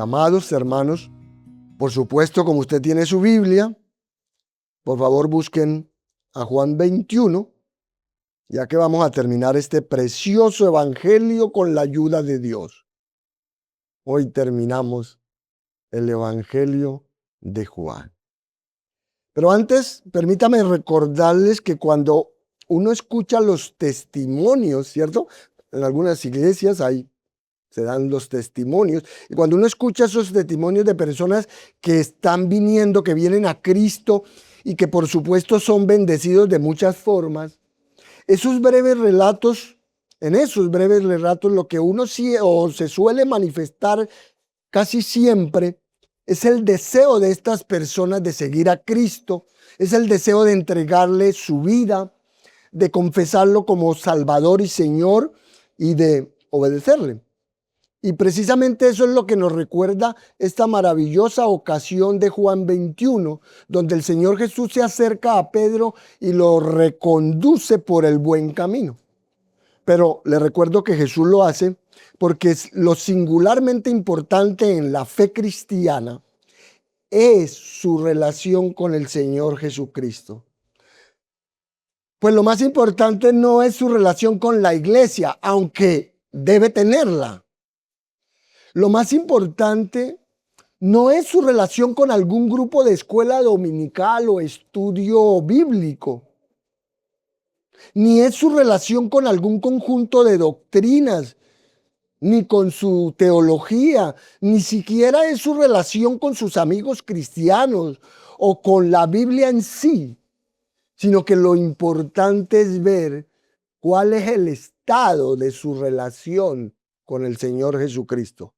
amados hermanos, por supuesto, como usted tiene su Biblia, por favor busquen a Juan 21, ya que vamos a terminar este precioso evangelio con la ayuda de Dios. Hoy terminamos el evangelio de Juan. Pero antes, permítame recordarles que cuando uno escucha los testimonios, ¿cierto? En algunas iglesias se dan los testimonios. Y cuando uno escucha esos testimonios de personas que están viniendo, que vienen a Cristo y que por supuesto son bendecidos de muchas formas, en esos breves relatos lo que uno se suele manifestar casi siempre es el deseo de estas personas de seguir a Cristo, es el deseo de entregarle su vida, de confesarlo como Salvador y Señor y de obedecerle. Y precisamente eso es lo que nos recuerda esta maravillosa ocasión de Juan 21, donde el Señor Jesús se acerca a Pedro y lo reconduce por el buen camino. Pero le recuerdo que Jesús lo hace porque lo singularmente importante en la fe cristiana es su relación con el Señor Jesucristo. Pues lo más importante no es su relación con la iglesia, aunque debe tenerla. Lo más importante no es su relación con algún grupo de escuela dominical o estudio bíblico, ni es su relación con algún conjunto de doctrinas, ni con su teología, ni siquiera es su relación con sus amigos cristianos o con la Biblia en sí, sino que lo importante es ver cuál es el estado de su relación con el Señor Jesucristo.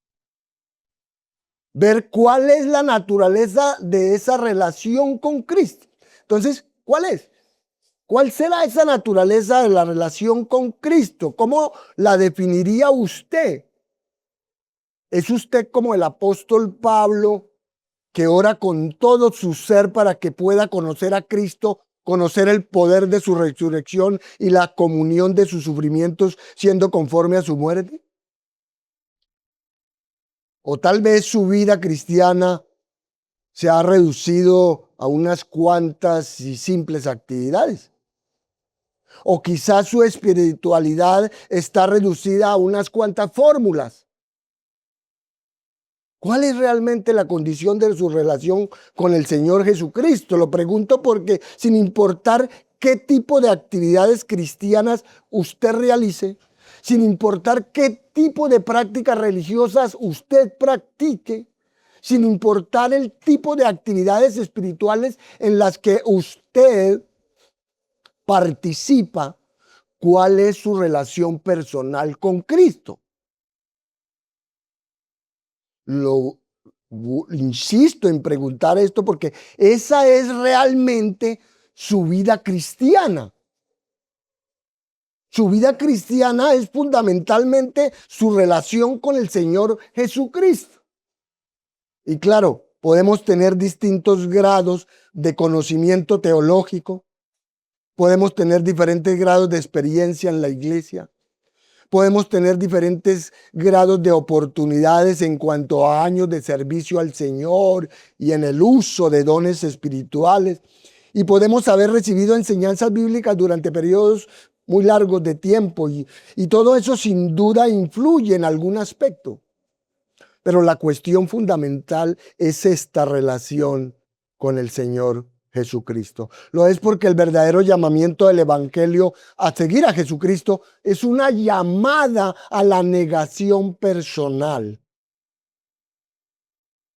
Ver cuál es la naturaleza de esa relación con Cristo. Entonces, ¿cuál es? ¿Cuál será esa naturaleza de la relación con Cristo? ¿Cómo la definiría usted? ¿Es usted como el apóstol Pablo que ora con todo su ser para que pueda conocer a Cristo, conocer el poder de su resurrección y la comunión de sus sufrimientos siendo conforme a su muerte? O tal vez su vida cristiana se ha reducido a unas cuantas y simples actividades. O quizás su espiritualidad está reducida a unas cuantas fórmulas. ¿Cuál es realmente la condición de su relación con el Señor Jesucristo? Lo pregunto porque sin importar qué tipo de actividades cristianas usted realice, sin importar qué tipo de prácticas religiosas usted practique, sin importar el tipo de actividades espirituales en las que usted participa, ¿cuál es su relación personal con Cristo? Insisto en preguntar esto porque esa es realmente su vida cristiana. Su vida cristiana es fundamentalmente su relación con el Señor Jesucristo. Y claro, podemos tener distintos grados de conocimiento teológico, podemos tener diferentes grados de experiencia en la iglesia, podemos tener diferentes grados de oportunidades en cuanto a años de servicio al Señor y en el uso de dones espirituales. Y podemos haber recibido enseñanzas bíblicas durante periodos muy largos de tiempo. Y todo eso sin duda influye en algún aspecto. Pero la cuestión fundamental es esta relación con el Señor Jesucristo. Lo es porque el verdadero llamamiento del Evangelio a seguir a Jesucristo es una llamada a la negación personal.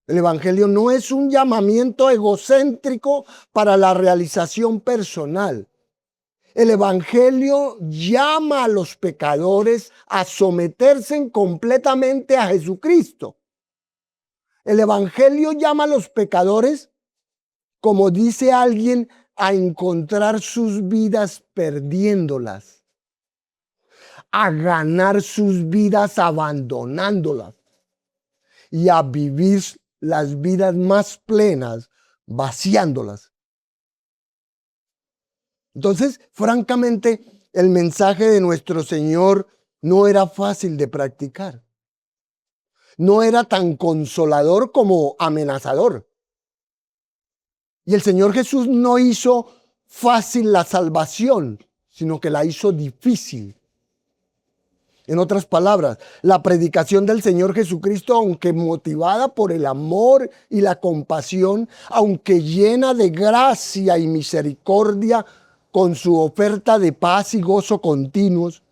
El Evangelio no es un llamamiento egocéntrico para la realización personal. El Evangelio llama a los pecadores a someterse completamente a Jesucristo. El Evangelio llama a los pecadores, como dice alguien, a encontrar sus vidas perdiéndolas, a ganar sus vidas abandonándolas y a vivir las vidas más plenas vaciándolas. Entonces, francamente, el mensaje de nuestro Señor no era fácil de practicar. no era tan consolador como amenazador. Y el Señor Jesús no hizo fácil la salvación, sino que la hizo difícil. En otras palabras, la predicación del Señor Jesucristo, aunque motivada por el amor y la compasión, aunque llena de gracia y misericordia, con su oferta de paz y gozo continuos,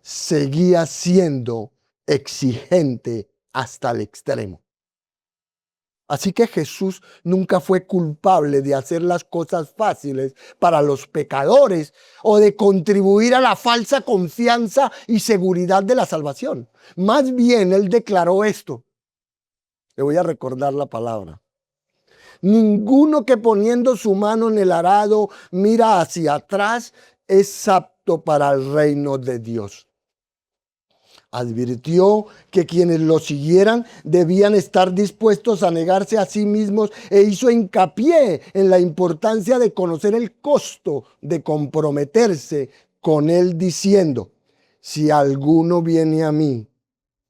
seguía siendo exigente hasta el extremo. Así que Jesús nunca fue culpable de hacer las cosas fáciles para los pecadores o de contribuir a la falsa confianza y seguridad de la salvación. Más bien, él declaró esto. Le voy a recordar la palabra. Ninguno que poniendo su mano en el arado mira hacia atrás es apto para el reino de Dios. Advirtió que quienes lo siguieran debían estar dispuestos a negarse a sí mismos e hizo hincapié en la importancia de conocer el costo de comprometerse con él diciendo, si alguno viene a mí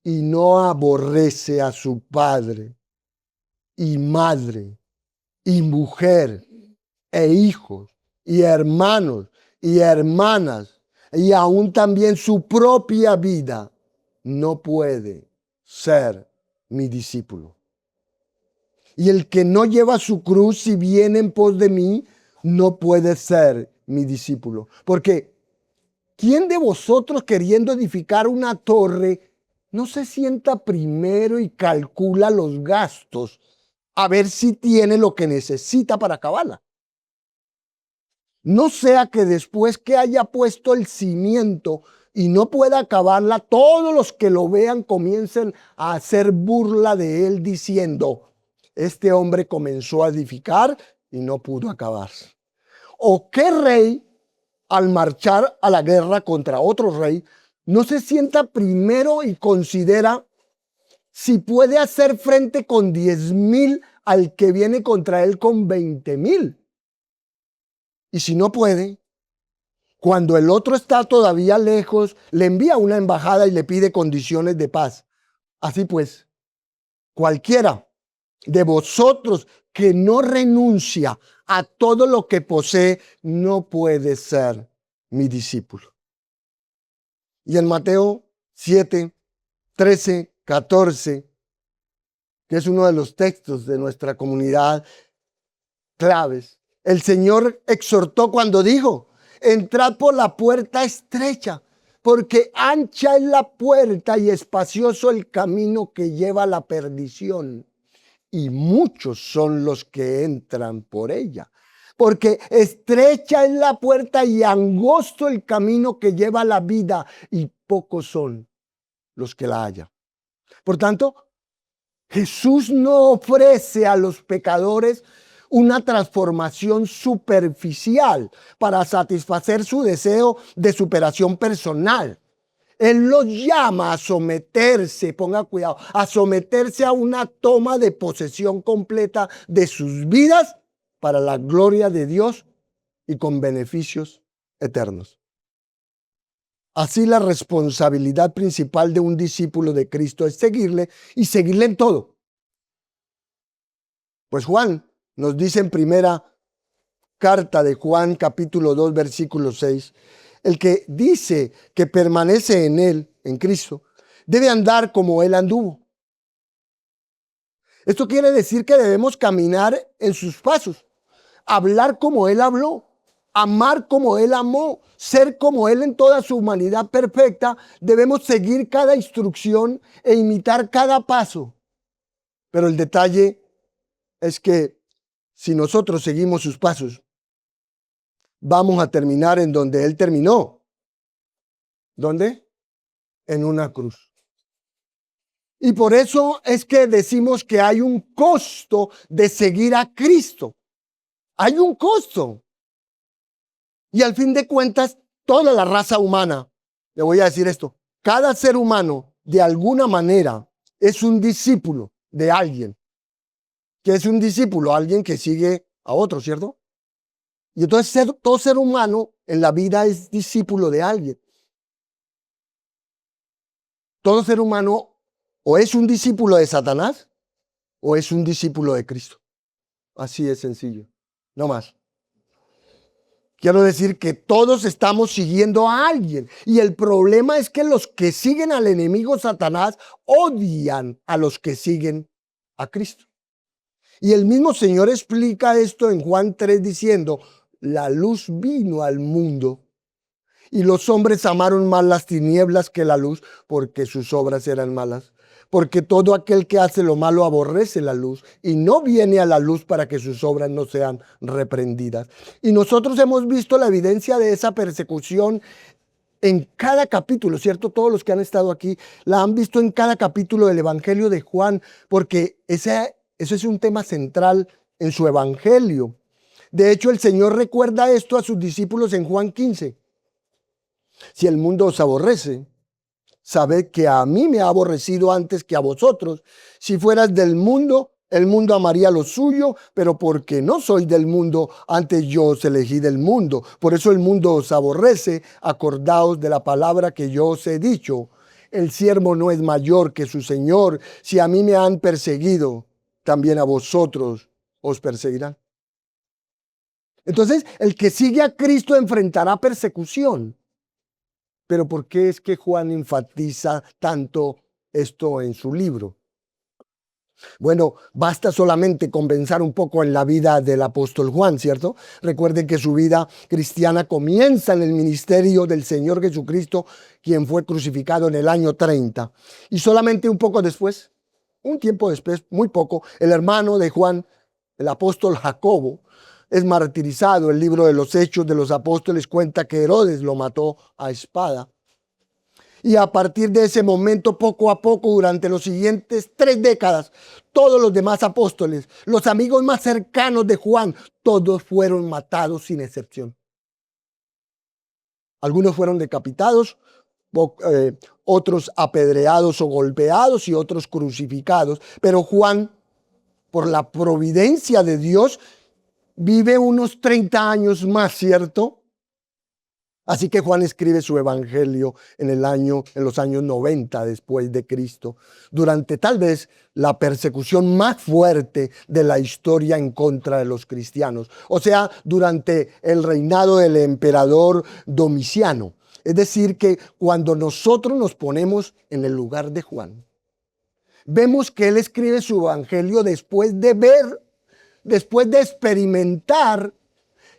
y no aborrece a su padre y madre y mujer e hijos y hermanos y hermanas y aún también su propia vida, no puede ser mi discípulo. Y el que no lleva su cruz y viene en pos de mí, no puede ser mi discípulo. Porque ¿quién de vosotros queriendo edificar una torre no se sienta primero y calcula los gastos a ver si tiene lo que necesita para acabarla? No sea que después que haya puesto el cimiento y no pueda acabarla, todos los que lo vean comiencen a hacer burla de él diciendo, este hombre comenzó a edificar y no pudo acabar. ¿O qué rey, al marchar a la guerra contra otro rey, no se sienta primero y considera si puede hacer frente con 10,000 al que viene contra él con 20,000? Y si no puede, cuando el otro está todavía lejos, le envía una embajada y le pide condiciones de paz. Así pues, cualquiera de vosotros que no renuncia a todo lo que posee, no puede ser mi discípulo. Y en Mateo 7, 13, 14, que es uno de los textos de nuestra comunidad claves, el Señor exhortó cuando dijo, entrad por la puerta estrecha, porque ancha es la puerta y espacioso el camino que lleva a la perdición, y muchos son los que entran por ella. Porque estrecha es la puerta y angosto el camino que lleva a la vida, y pocos son los que la hallan. Por tanto, Jesús no ofrece a los pecadores una transformación superficial para satisfacer su deseo de superación personal. Él los llama a someterse, ponga cuidado, a someterse a una toma de posesión completa de sus vidas para la gloria de Dios y con beneficios eternos. Así la responsabilidad principal de un discípulo de Cristo es seguirle y seguirle en todo. Pues Juan nos dice en primera carta de Juan capítulo 2 versículo 6, el que dice que permanece en él, en Cristo, debe andar como él anduvo. Esto quiere decir que debemos caminar en sus pasos, hablar como él habló, amar como él amó, ser como él en toda su humanidad perfecta. Debemos seguir cada instrucción e imitar cada paso. Pero el detalle es que si nosotros seguimos sus pasos, vamos a terminar en donde él terminó. ¿Dónde? En una cruz. Y por eso es que decimos que hay un costo de seguir a Cristo. Hay un costo. Y al fin de cuentas, toda la raza humana, le voy a decir esto, cada ser humano de alguna manera es un discípulo de alguien. ¿Qué es un discípulo? Alguien que sigue a otro, ¿cierto? Y entonces todo ser humano en la vida es discípulo de alguien. Todo ser humano O es un discípulo de Satanás o es un discípulo de Cristo. Así de sencillo, no más. Quiero decir que todos estamos siguiendo a alguien. Y el problema es que los que siguen al enemigo Satanás odian a los que siguen a Cristo. Y el mismo Señor explica esto en Juan 3 diciendo, la luz vino al mundo y los hombres amaron más las tinieblas que la luz porque sus obras eran malas. Porque todo aquel que hace lo malo aborrece la luz y no viene a la luz para que sus obras no sean reprendidas. Y nosotros hemos visto la evidencia de esa persecución en cada capítulo, ¿cierto? Todos los que han estado aquí la han visto en cada capítulo del Evangelio de Juan, porque eso es un tema central en su Evangelio. De hecho, el Señor recuerda esto a sus discípulos en Juan 15. Si el mundo os aborrece, sabed que a mí me ha aborrecido antes que a vosotros. Si fueras del mundo, el mundo amaría lo suyo, pero porque no soy del mundo, antes yo os elegí del mundo. Por eso el mundo os aborrece. Acordaos de la palabra que yo os he dicho. El siervo no es mayor que su Señor. Si a mí me han perseguido, también a vosotros os perseguirán. Entonces, el que sigue a Cristo enfrentará persecución. Pero ¿por qué es que Juan enfatiza tanto esto en su libro? Bueno, basta solamente con pensar un poco en la vida del apóstol Juan, ¿cierto? Recuerden que su vida cristiana comienza en el ministerio del Señor Jesucristo, quien fue crucificado en el año 30. Y solamente un poco después, un tiempo después, muy poco, el hermano de Juan, el apóstol Jacobo, es martirizado. El libro de los Hechos de los Apóstoles cuenta que Herodes lo mató a espada. Y a partir de ese momento, poco a poco, durante los siguientes 3 décadas, todos los demás apóstoles, los amigos más cercanos de Juan, todos fueron matados sin excepción. Algunos fueron decapitados, otros apedreados o golpeados y otros crucificados. Pero Juan, por la providencia de Dios, vive unos 30 años más, ¿cierto? Así que Juan escribe su evangelio en los años 90 después de Cristo, durante tal vez la persecución más fuerte de la historia en contra de los cristianos. O sea, durante el reinado del emperador Domiciano. Es decir, que cuando nosotros nos ponemos en el lugar de Juan, vemos que él escribe su evangelio después de experimentar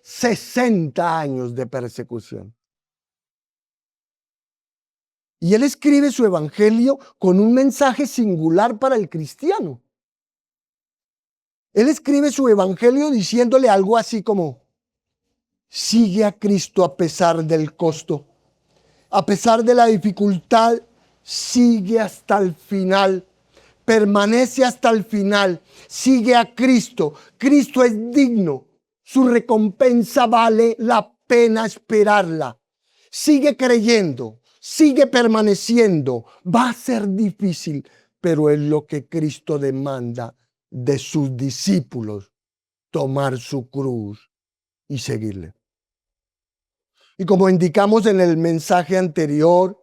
60 años de persecución. Y él escribe su evangelio con un mensaje singular para el cristiano. Él escribe su evangelio diciéndole algo así como, sigue a Cristo a pesar del costo, a pesar de la dificultad, sigue hasta el final, permanece hasta el final, sigue a Cristo. Cristo es digno, su recompensa vale la pena esperarla. Sigue creyendo. Sigue permaneciendo. Va a ser difícil, pero es lo que Cristo demanda de sus discípulos, tomar su cruz y seguirle. Y como indicamos en el mensaje anterior,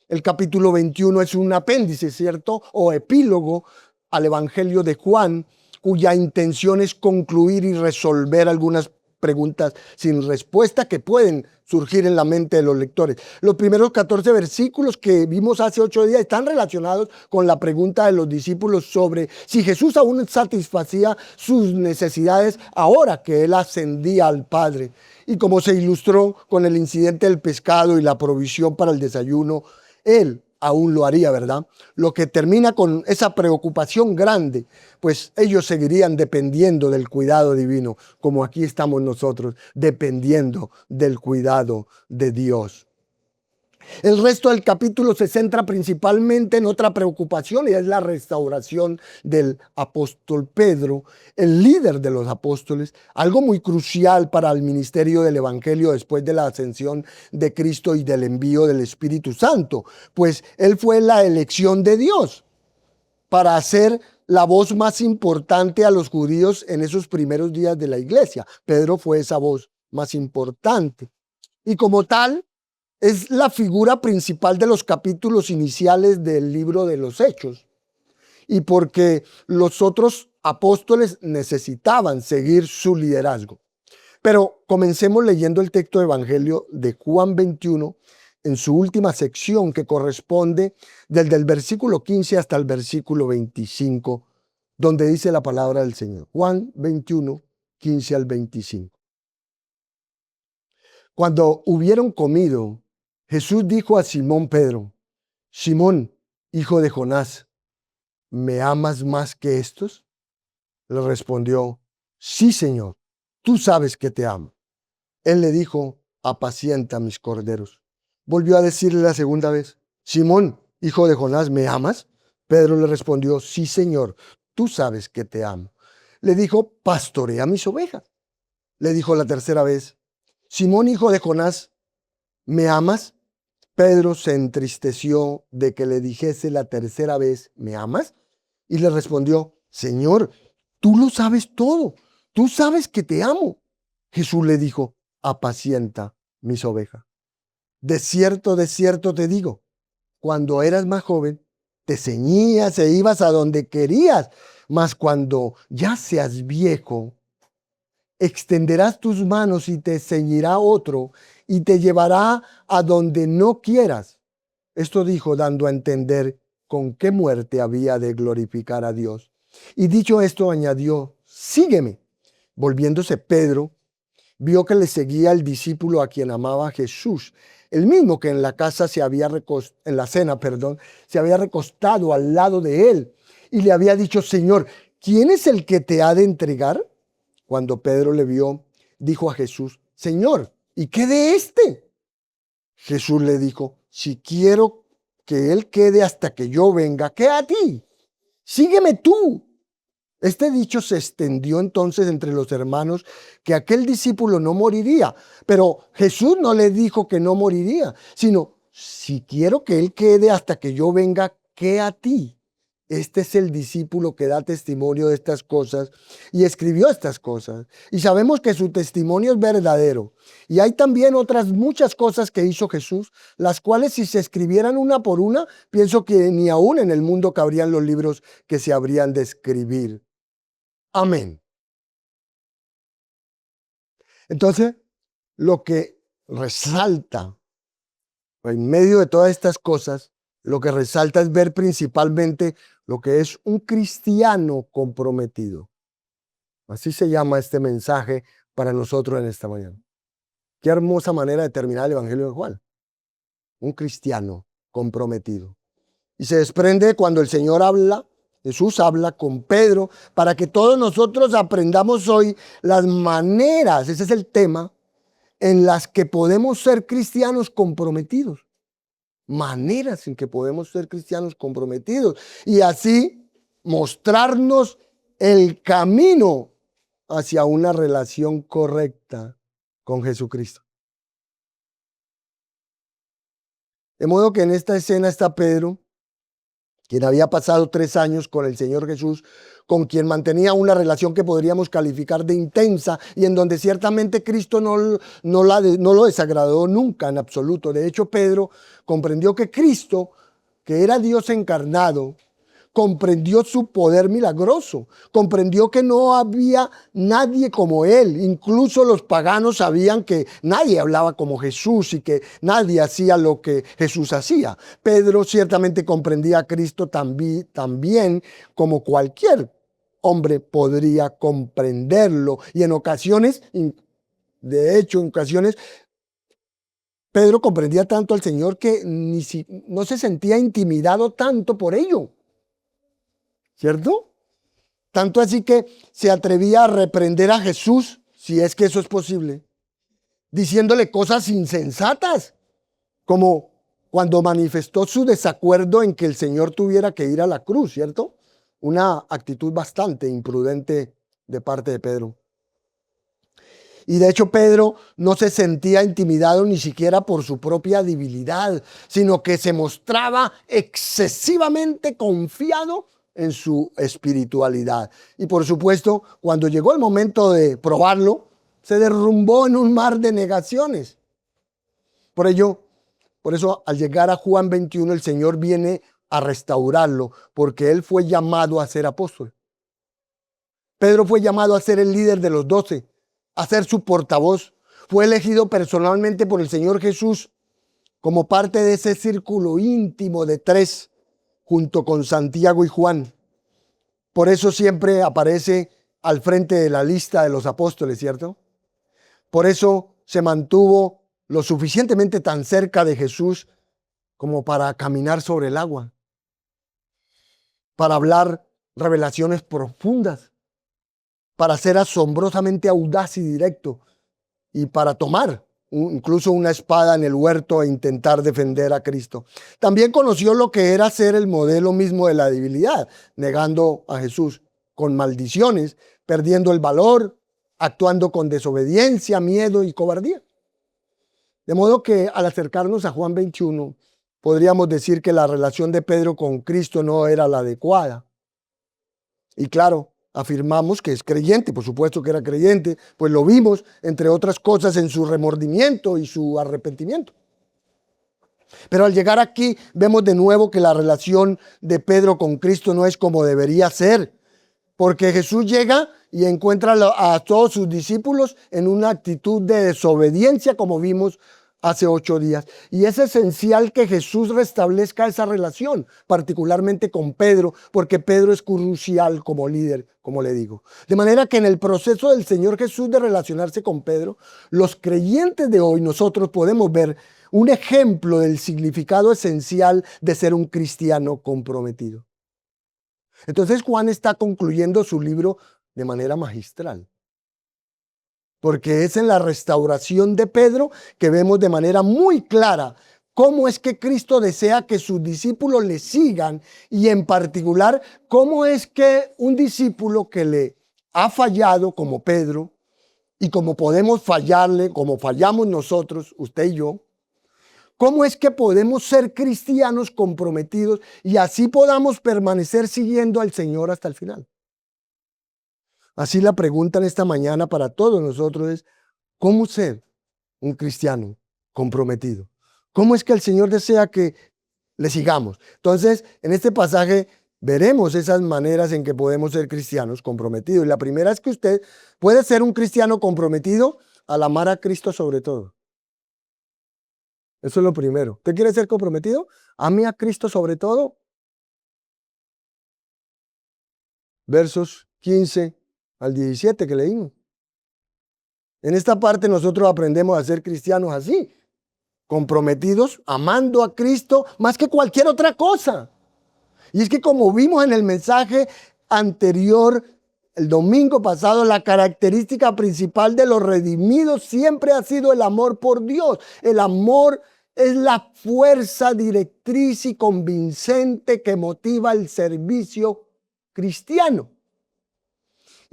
el capítulo 21 es un apéndice, ¿cierto? O epílogo al Evangelio de Juan, cuya intención es concluir y resolver algunas preguntas sin respuesta que pueden surgir en la mente de los lectores. Los primeros 14 versículos que vimos hace 8 días están relacionados con la pregunta de los discípulos sobre si Jesús aún satisfacía sus necesidades ahora que él ascendía al Padre. Y como se ilustró con el incidente del pescado y la provisión para el desayuno, él aún lo haría, ¿verdad? Lo que termina con esa preocupación grande, pues ellos seguirían dependiendo del cuidado divino, como aquí estamos nosotros, dependiendo del cuidado de Dios. El resto del capítulo se centra principalmente en otra preocupación y es la restauración del apóstol Pedro, el líder de los apóstoles, algo muy crucial para el ministerio del evangelio después de la ascensión de Cristo y del envío del Espíritu Santo, pues él fue la elección de Dios para hacer la voz más importante a los judíos en esos primeros días de la iglesia. Pedro fue esa voz más importante y como tal, es la figura principal de los capítulos iniciales del libro de los Hechos. y porque los otros apóstoles necesitaban seguir su liderazgo. Pero comencemos leyendo el texto de Evangelio de Juan 21 en su última sección, que corresponde desde el versículo 15 hasta el versículo 25, donde dice la palabra del Señor. Juan 21, 15 al 25. Cuando hubieron comido, Jesús dijo a Simón Pedro: Simón, hijo de Jonás, ¿me amas más que estos? Le respondió: sí, Señor, tú sabes que te amo. Él le dijo: apacienta mis corderos. Volvió a decirle la segunda vez: Simón, hijo de Jonás, ¿me amas? Pedro le respondió: sí, Señor, tú sabes que te amo. Le dijo: pastorea mis ovejas. Le dijo la tercera vez: Simón, hijo de Jonás, ¿me amas? Pedro se entristeció de que le dijese la tercera vez: ¿me amas? Y le respondió: Señor, tú lo sabes todo, tú sabes que te amo. Jesús le dijo: apacienta mis ovejas. De cierto te digo, cuando eras más joven, te ceñías e ibas a donde querías, mas cuando ya seas viejo, extenderás tus manos y te ceñirá otro y te llevará a donde no quieras. Esto dijo dando a entender con qué muerte había de glorificar a Dios. Y dicho esto, añadió: sígueme. Volviéndose Pedro, vio que le seguía el discípulo a quien amaba Jesús, el mismo que en la casa en la cena, se había recostado al lado de él y le había dicho: Señor, ¿quién es el que te ha de entregar? Cuando Pedro le vio, dijo a Jesús: Señor, ¿y qué de este? Jesús le dijo: si quiero que él quede hasta que yo venga, ¿qué a ti? Sígueme tú. Este dicho se extendió entonces entre los hermanos, que aquel discípulo no moriría. Pero Jesús no le dijo que no moriría, sino: si quiero que él quede hasta que yo venga, ¿qué a ti? Este es el discípulo que da testimonio de estas cosas y escribió estas cosas. Y sabemos que su testimonio es verdadero. Y hay también otras muchas cosas que hizo Jesús, las cuales, si se escribieran una por una, pienso que ni aún en el mundo cabrían los libros que se habrían de escribir. Amén. Entonces, lo que resalta en medio de todas estas cosas, lo que resalta es ver principalmente lo que es un cristiano comprometido. Así se llama este mensaje para nosotros en esta mañana. Qué hermosa manera de terminar el Evangelio de Juan. Un cristiano comprometido. Y se desprende cuando el Señor habla, Jesús habla con Pedro, para que todos nosotros aprendamos hoy las maneras, ese es el tema, en las que podemos ser cristianos comprometidos. Maneras en que podemos ser cristianos comprometidos y así mostrarnos el camino hacia una relación correcta con Jesucristo. De modo que en esta escena está Pedro, quien había pasado 3 años con el Señor Jesús, con quien mantenía una relación que podríamos calificar de intensa y en donde ciertamente Cristo no lo desagradó nunca en absoluto. De hecho, Pedro comprendió que Cristo, que era Dios encarnado, comprendió su poder milagroso, comprendió que no había nadie como él. Incluso los paganos sabían que nadie hablaba como Jesús y que nadie hacía lo que Jesús hacía. Pedro ciertamente comprendía a Cristo también como cualquier hombre podría comprenderlo. Y en ocasiones, de hecho, en ocasiones, Pedro comprendía tanto al Señor que no se sentía intimidado tanto por ello. ¿Cierto? Tanto así que se atrevía a reprender a Jesús, si es que eso es posible, diciéndole cosas insensatas, como cuando manifestó su desacuerdo en que el Señor tuviera que ir a la cruz, ¿cierto? Una actitud bastante imprudente de parte de Pedro. Y de hecho Pedro no se sentía intimidado ni siquiera por su propia debilidad, sino que se mostraba excesivamente confiado en su espiritualidad. Y por supuesto, cuando llegó el momento de probarlo, se derrumbó en un mar de negaciones. Por eso, al llegar a Juan 21, el Señor viene a restaurarlo, porque él fue llamado a ser apóstol. Pedro fue llamado a ser el líder de los 12, a ser su portavoz. Fue elegido personalmente por el Señor Jesús como parte de ese círculo íntimo de 3, junto con Santiago y Juan. Por eso siempre aparece al frente de la lista de los apóstoles, ¿cierto? Por eso se mantuvo lo suficientemente tan cerca de Jesús como para caminar sobre el agua, para hablar revelaciones profundas, para ser asombrosamente audaz y directo y para tomar incluso una espada en el huerto e intentar defender a Cristo. También conoció lo que era ser el modelo mismo de la debilidad, negando a Jesús con maldiciones, perdiendo el valor, actuando con desobediencia, miedo y cobardía. De modo que al acercarnos a Juan 21, podríamos decir que la relación de Pedro con Cristo no era la adecuada. Y claro, afirmamos que es creyente, por supuesto que era creyente, pues lo vimos, entre otras cosas, en su remordimiento y su arrepentimiento. Pero al llegar aquí, vemos de nuevo que la relación de Pedro con Cristo no es como debería ser, porque Jesús llega y encuentra a todos sus discípulos en una actitud de desobediencia, como vimos hace 8 días. Y es esencial que Jesús restablezca esa relación, particularmente con Pedro, porque Pedro es crucial como líder, como le digo. De manera que en el proceso del Señor Jesús de relacionarse con Pedro, los creyentes de hoy, nosotros podemos ver un ejemplo del significado esencial de ser un cristiano comprometido. Entonces Juan está concluyendo su libro de manera magistral, porque es en la restauración de Pedro que vemos de manera muy clara cómo es que Cristo desea que sus discípulos le sigan y en particular cómo es que un discípulo que le ha fallado como Pedro y como podemos fallarle, como fallamos nosotros, usted y yo, ¿cómo es que podemos ser cristianos comprometidos y así podamos permanecer siguiendo al Señor hasta el final? Así la pregunta en esta mañana para todos nosotros es, ¿cómo ser un cristiano comprometido? ¿Cómo es que el Señor desea que le sigamos? Entonces, en este pasaje veremos esas maneras en que podemos ser cristianos comprometidos. Y la primera es que usted puede ser un cristiano comprometido al amar a Cristo sobre todo. Eso es lo primero. ¿Usted quiere ser comprometido? Ame a Cristo sobre todo. Versos 15 al 17 que leímos. En esta parte nosotros aprendemos a ser cristianos así, comprometidos, amando a Cristo más que cualquier otra cosa. Y es que como vimos en el mensaje anterior, el domingo pasado, la característica principal de los redimidos siempre ha sido el amor por Dios. El amor es la fuerza directriz y convincente que motiva el servicio cristiano.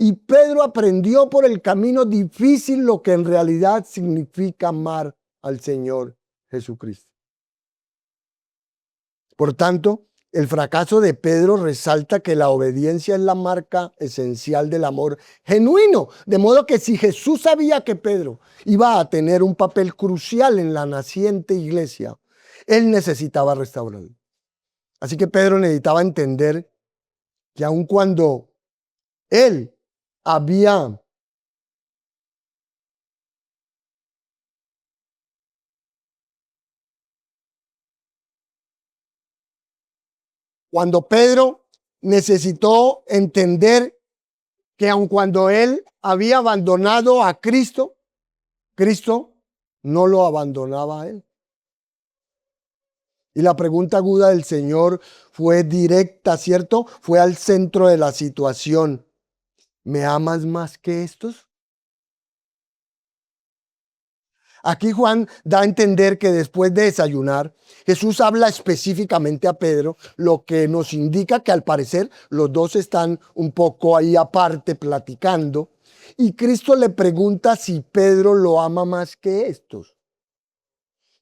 Y Pedro aprendió por el camino difícil lo que en realidad significa amar al Señor Jesucristo. Por tanto, el fracaso de Pedro resalta que la obediencia es la marca esencial del amor genuino. De modo que si Jesús sabía que Pedro iba a tener un papel crucial en la naciente iglesia, él necesitaba restaurarlo. Así que Pedro necesitaba entender que aun cuando él había cuando Pedro necesitó entender que aun cuando él había abandonado a Cristo, Cristo no lo abandonaba a él. Y la pregunta aguda del Señor fue directa, ¿cierto? Fue al centro de la situación. ¿Me amas más que estos? Aquí Juan da a entender que después de desayunar, Jesús habla específicamente a Pedro, lo que nos indica que al parecer los dos están un poco ahí aparte platicando. Y Cristo le pregunta si Pedro lo ama más que estos.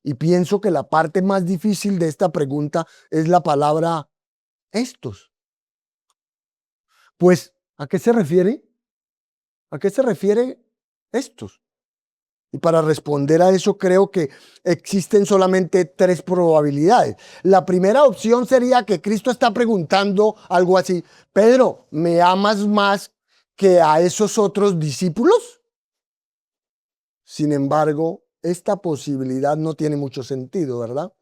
Y pienso que la parte más difícil de esta pregunta es la palabra estos. Pues, ¿a qué se refiere? ¿A qué se refiere estos? Y para responder a eso creo que existen solamente tres probabilidades. La primera opción sería que Cristo está preguntando algo así: Pedro, ¿me amas más que a esos otros discípulos? Sin embargo, esta posibilidad no tiene mucho sentido, ¿verdad?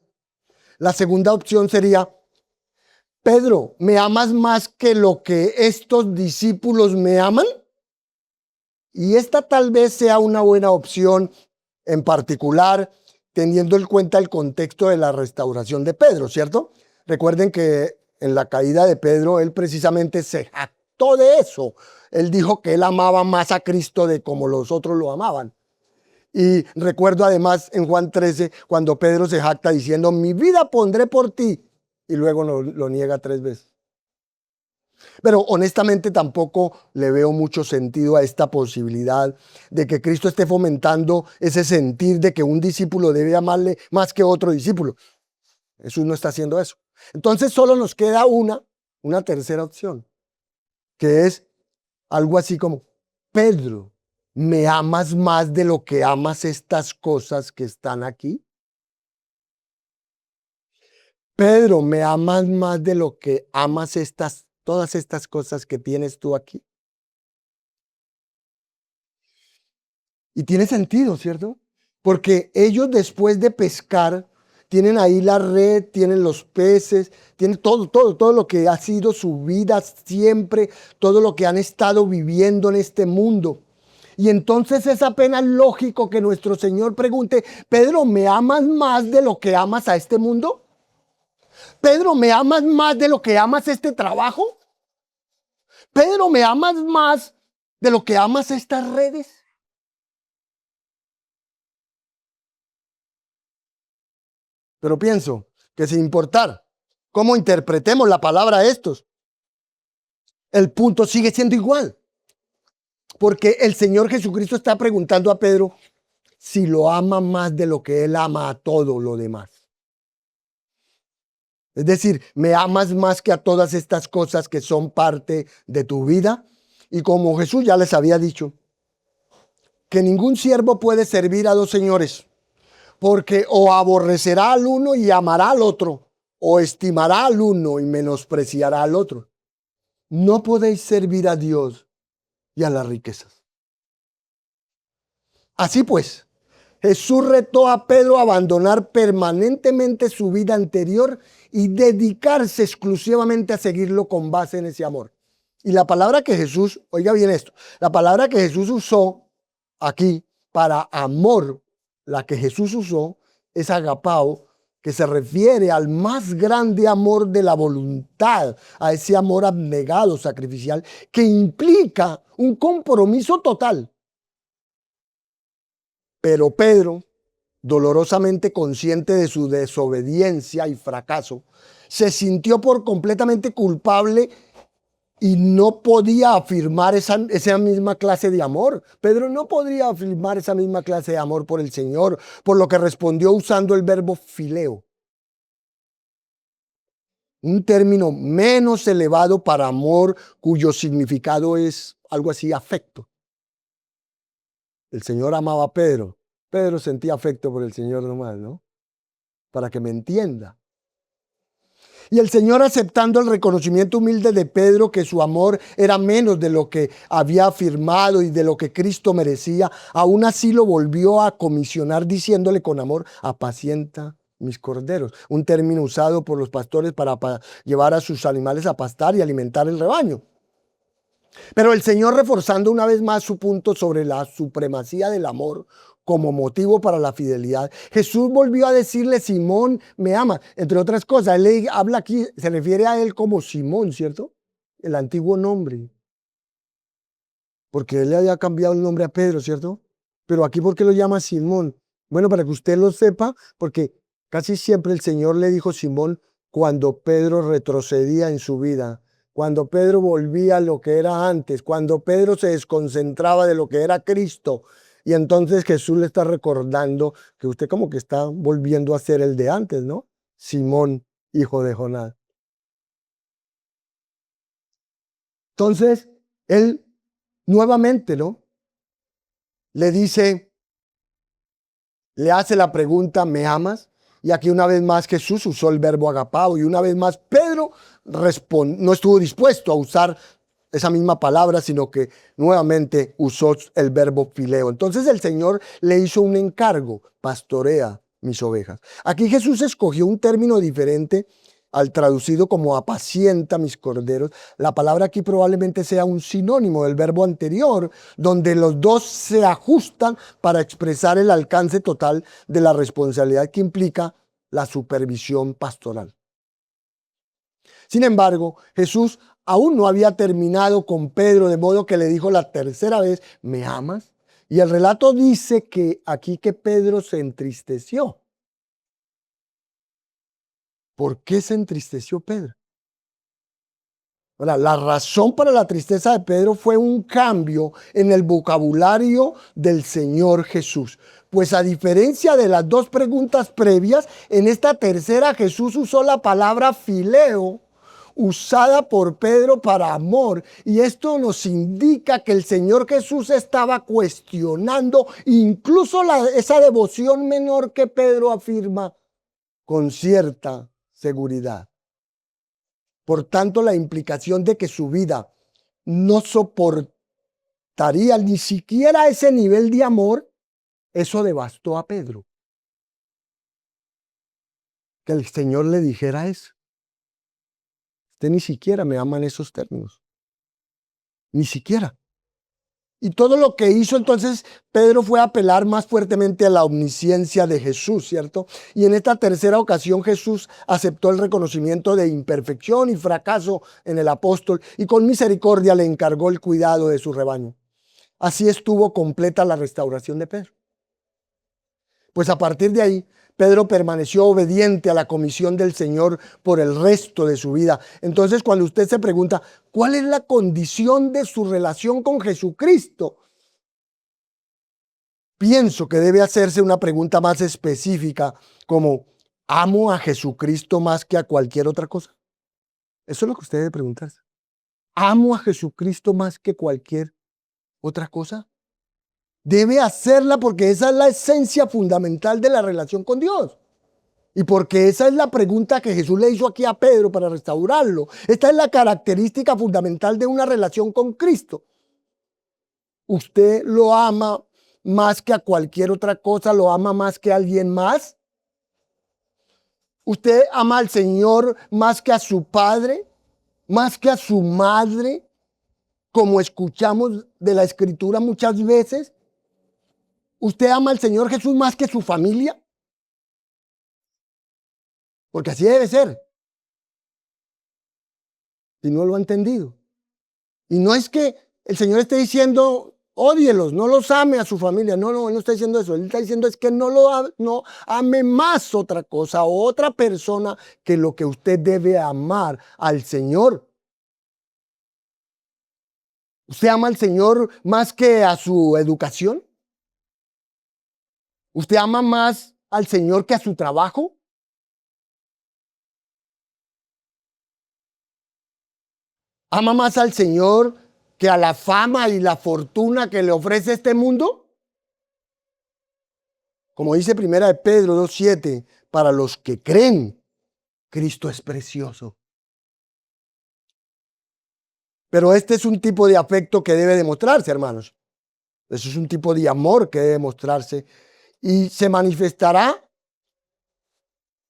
La segunda opción sería: Pedro, ¿me amas más que lo que estos discípulos me aman? Y esta tal vez sea una buena opción, en particular teniendo en cuenta el contexto de la restauración de Pedro, ¿cierto? Recuerden que en la caída de Pedro, él precisamente se jactó de eso. Él dijo que él amaba más a Cristo de como los otros lo amaban. Y recuerdo además en Juan 13, cuando Pedro se jacta diciendo: mi vida pondré por ti. Y luego lo niega 3 veces. Pero honestamente tampoco le veo mucho sentido a esta posibilidad de que Cristo esté fomentando ese sentir de que un discípulo debe amarle más que otro discípulo. Jesús no está haciendo eso. Entonces solo nos queda una tercera opción, que es algo así como: Pedro, ¿me amas más de lo que amas estas cosas que están aquí? Pedro, ¿me amas más de lo que amas todas estas cosas que tienes tú aquí? Y tiene sentido, ¿cierto? Porque ellos, después de pescar, tienen ahí la red, tienen los peces, tienen todo lo que ha sido su vida siempre, todo lo que han estado viviendo en este mundo. Y entonces es apenas lógico que nuestro Señor pregunte: Pedro, ¿me amas más de lo que amas a este mundo? Pedro, ¿me amas más de lo que amas este trabajo? Pedro, ¿me amas más de lo que amas estas redes? Pero pienso que sin importar cómo interpretemos la palabra estos, el punto sigue siendo igual. Porque el Señor Jesucristo está preguntando a Pedro si lo ama más de lo que él ama a todo lo demás. Es decir, ¿me amas más que a todas estas cosas que son parte de tu vida? Y como Jesús ya les había dicho, que ningún siervo puede servir a dos señores, porque o aborrecerá al uno y amará al otro, o estimará al uno y menospreciará al otro. No podéis servir a Dios y a las riquezas. Así pues, Jesús retó a Pedro a abandonar permanentemente su vida anterior y dedicarse exclusivamente a seguirlo con base en ese amor. Y la palabra que Jesús, oiga bien esto, la palabra que Jesús usó aquí para amor, la que Jesús usó es agapao, que se refiere al más grande amor de la voluntad, a ese amor abnegado, sacrificial, que implica un compromiso total. Pero Pedro, dolorosamente consciente de su desobediencia y fracaso, se sintió por completamente culpable y no podía afirmar esa misma clase de amor. Pedro no podría afirmar esa misma clase de amor por el Señor, por lo que respondió usando el verbo fileo, un término menos elevado para amor, cuyo significado es algo así: afecto. El Señor amaba a Pedro. Pedro sentía afecto por el Señor nomás, ¿no? Para que me entienda. Y el Señor, aceptando el reconocimiento humilde de Pedro que su amor era menos de lo que había afirmado y de lo que Cristo merecía, aún así lo volvió a comisionar diciéndole con amor: apacienta mis corderos, un término usado por los pastores para llevar a sus animales a pastar y alimentar el rebaño. Pero el Señor, reforzando una vez más su punto sobre la supremacía del amor como motivo para la fidelidad, Jesús volvió a decirle: Simón, me ama. Entre otras cosas, él le habla aquí, se refiere a él como Simón, ¿cierto? El antiguo nombre. Porque él le había cambiado el nombre a Pedro, ¿cierto? Pero aquí, ¿por qué lo llama Simón? Bueno, para que usted lo sepa, porque casi siempre el Señor le dijo Simón cuando Pedro retrocedía en su vida, cuando Pedro volvía a lo que era antes, cuando Pedro se desconcentraba de lo que era Cristo. Y entonces Jesús le está recordando que usted como que está volviendo a ser el de antes, ¿no? Simón, hijo de Jonás. Entonces, él nuevamente, ¿no? Le dice: le hace la pregunta, ¿me amas? Y aquí una vez más Jesús usó el verbo agapao y una vez más Pedro no estuvo dispuesto a usar esa misma palabra, sino que nuevamente usó el verbo fileo. Entonces el Señor le hizo un encargo: pastorea mis ovejas. Aquí Jesús escogió un término diferente al traducido como apacienta mis corderos. La palabra aquí probablemente sea un sinónimo del verbo anterior, donde los dos se ajustan para expresar el alcance total de la responsabilidad que implica la supervisión pastoral. Sin embargo, Jesús aún no había terminado con Pedro, de modo que le dijo la tercera vez, ¿me amas? Y el relato dice que aquí que Pedro se entristeció. ¿Por qué se entristeció Pedro? Ahora, la razón para la tristeza de Pedro fue un cambio en el vocabulario del Señor Jesús. Pues a diferencia de las dos preguntas previas, en esta tercera Jesús usó la palabra fileo, usada por Pedro para amor. Y esto nos indica que el Señor Jesús estaba cuestionando incluso esa devoción menor que Pedro afirma con cierta seguridad. Por tanto, la implicación de que su vida no soportaría ni siquiera ese nivel de amor, eso devastó a Pedro. Que el Señor le dijera eso. Usted ni siquiera me ama en esos términos. Ni siquiera. Y todo lo que hizo entonces Pedro fue apelar más fuertemente a la omnisciencia de Jesús, ¿cierto? Y en esta tercera ocasión Jesús aceptó el reconocimiento de imperfección y fracaso en el apóstol y con misericordia le encargó el cuidado de su rebaño. Así estuvo completa la restauración de Pedro. Pues a partir de ahí, Pedro permaneció obediente a la comisión del Señor por el resto de su vida. Entonces, cuando usted se pregunta, ¿cuál es la condición de su relación con Jesucristo? Pienso que debe hacerse una pregunta más específica, como, ¿amo a Jesucristo más que a cualquier otra cosa? Eso es lo que usted debe preguntarse. ¿Amo a Jesucristo más que cualquier otra cosa? Debe hacerla porque esa es la esencia fundamental de la relación con Dios. Y porque esa es la pregunta que Jesús le hizo aquí a Pedro para restaurarlo. Esta es la característica fundamental de una relación con Cristo. ¿Usted lo ama más que a cualquier otra cosa? ¿Lo ama más que a alguien más? ¿Usted ama al Señor más que a su padre? ¿Más que a su madre? Como escuchamos de la Escritura muchas veces. ¿Usted ama al Señor Jesús más que su familia? Porque así debe ser. Si no lo ha entendido. Y no es que el Señor esté diciendo, ódielos, no los ame a su familia. No, Él no está diciendo eso. Él está diciendo es que no ame más otra cosa o otra persona que lo que usted debe amar al Señor. ¿Usted ama al Señor más que a su educación? ¿Usted ama más al Señor que a su trabajo? ¿Ama más al Señor que a la fama y la fortuna que le ofrece este mundo? Como dice Primera de Pedro 2:7, para los que creen, Cristo es precioso. Pero este es un tipo de afecto que debe demostrarse, hermanos. Eso es un tipo de amor que debe demostrarse y se manifestará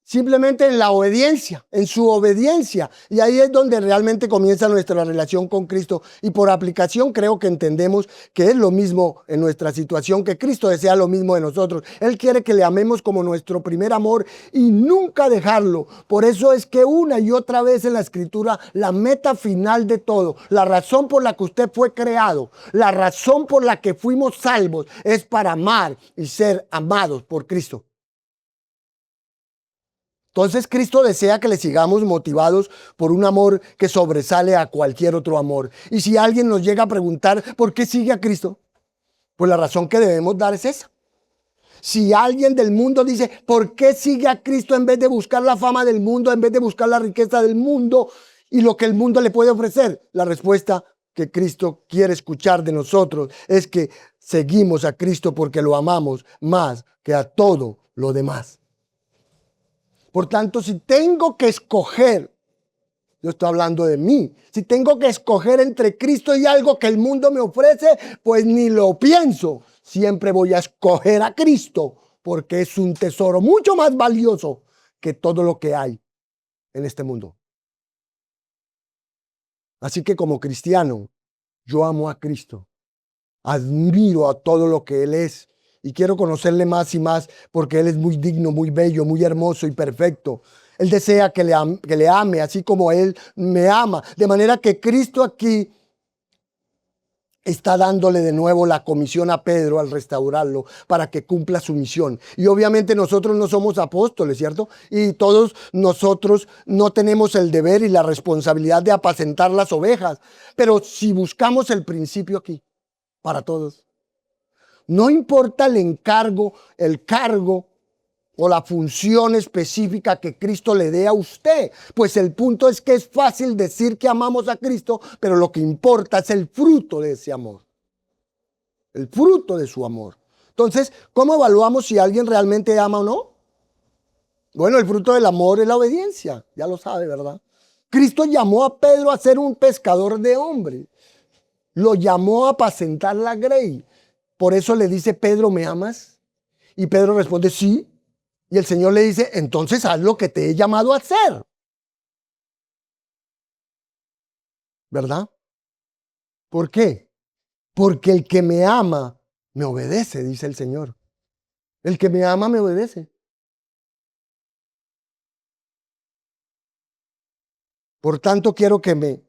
simplemente en la obediencia, en su obediencia. Y ahí es donde realmente comienza nuestra relación con Cristo. Y por aplicación creo que entendemos que es lo mismo en nuestra situación, que Cristo desea lo mismo de nosotros. Él quiere que le amemos como nuestro primer amor y nunca dejarlo. Por eso es que una y otra vez en la Escritura, la meta final de todo, la razón por la que usted fue creado, la razón por la que fuimos salvos, es para amar y ser amados por Cristo. Entonces Cristo desea que le sigamos motivados por un amor que sobresale a cualquier otro amor. Y si alguien nos llega a preguntar por qué sigue a Cristo, pues la razón que debemos dar es esa. Si alguien del mundo dice, ¿por qué sigue a Cristo en vez de buscar la fama del mundo, en vez de buscar la riqueza del mundo y lo que el mundo le puede ofrecer? La respuesta que Cristo quiere escuchar de nosotros es que seguimos a Cristo porque lo amamos más que a todo lo demás. Por tanto, si tengo que escoger, yo estoy hablando de mí, si tengo que escoger entre Cristo y algo que el mundo me ofrece, pues ni lo pienso. Siempre voy a escoger a Cristo porque es un tesoro mucho más valioso que todo lo que hay en este mundo. Así que como cristiano, yo amo a Cristo, admiro a todo lo que Él es y quiero conocerle más y más porque Él es muy digno, muy bello, muy hermoso y perfecto. Él desea que le ame así como Él me ama. De manera que Cristo aquí está dándole de nuevo la comisión a Pedro al restaurarlo para que cumpla su misión. Y obviamente nosotros no somos apóstoles, ¿cierto? Y todos nosotros no tenemos el deber y la responsabilidad de apacentar las ovejas. Pero si buscamos el principio aquí, para todos, no importa el cargo o la función específica que Cristo le dé a usted, pues el punto es que es fácil decir que amamos a Cristo, pero lo que importa es el fruto de ese amor, el fruto de su amor. Entonces, ¿cómo evaluamos si alguien realmente ama o no? Bueno, el fruto del amor es la obediencia, ya lo sabe, ¿verdad? Cristo llamó a Pedro a ser un pescador de hombres, lo llamó a apacentar la grey. Por eso le dice, Pedro, ¿me amas? Y Pedro responde, sí. Y el Señor le dice, entonces haz lo que te he llamado a hacer. ¿Verdad? ¿Por qué? Porque el que me ama, me obedece, dice el Señor. El que me ama, me obedece. Por tanto, quiero que me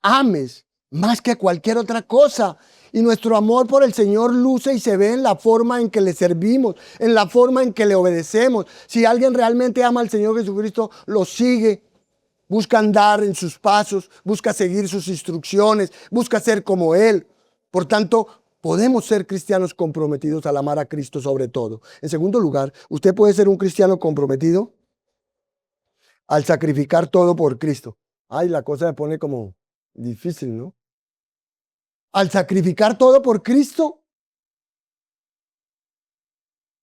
ames más que cualquier otra cosa. Y nuestro amor por el Señor luce y se ve en la forma en que le servimos, en la forma en que le obedecemos. Si alguien realmente ama al Señor Jesucristo, lo sigue, busca andar en sus pasos, busca seguir sus instrucciones, busca ser como Él. Por tanto, podemos ser cristianos comprometidos al amar a Cristo sobre todo. En segundo lugar, usted puede ser un cristiano comprometido al sacrificar todo por Cristo. Ay, la cosa se pone como difícil, ¿no? Al sacrificar todo por Cristo,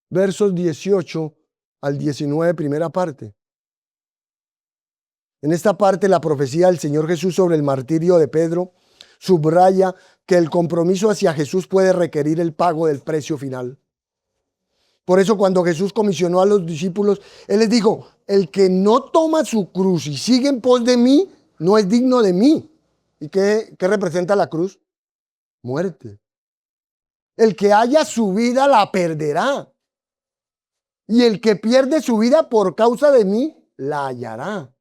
versos 18 al 19, primera parte. En esta parte, la profecía del Señor Jesús sobre el martirio de Pedro subraya que el compromiso hacia Jesús puede requerir el pago del precio final. Por eso cuando Jesús comisionó a los discípulos, Él les dijo, el que no toma su cruz y sigue en pos de mí, no es digno de mí. ¿Y qué representa la cruz? Muerte. El que haya su vida la perderá. Y el que pierde su vida por causa de mí, la hallará.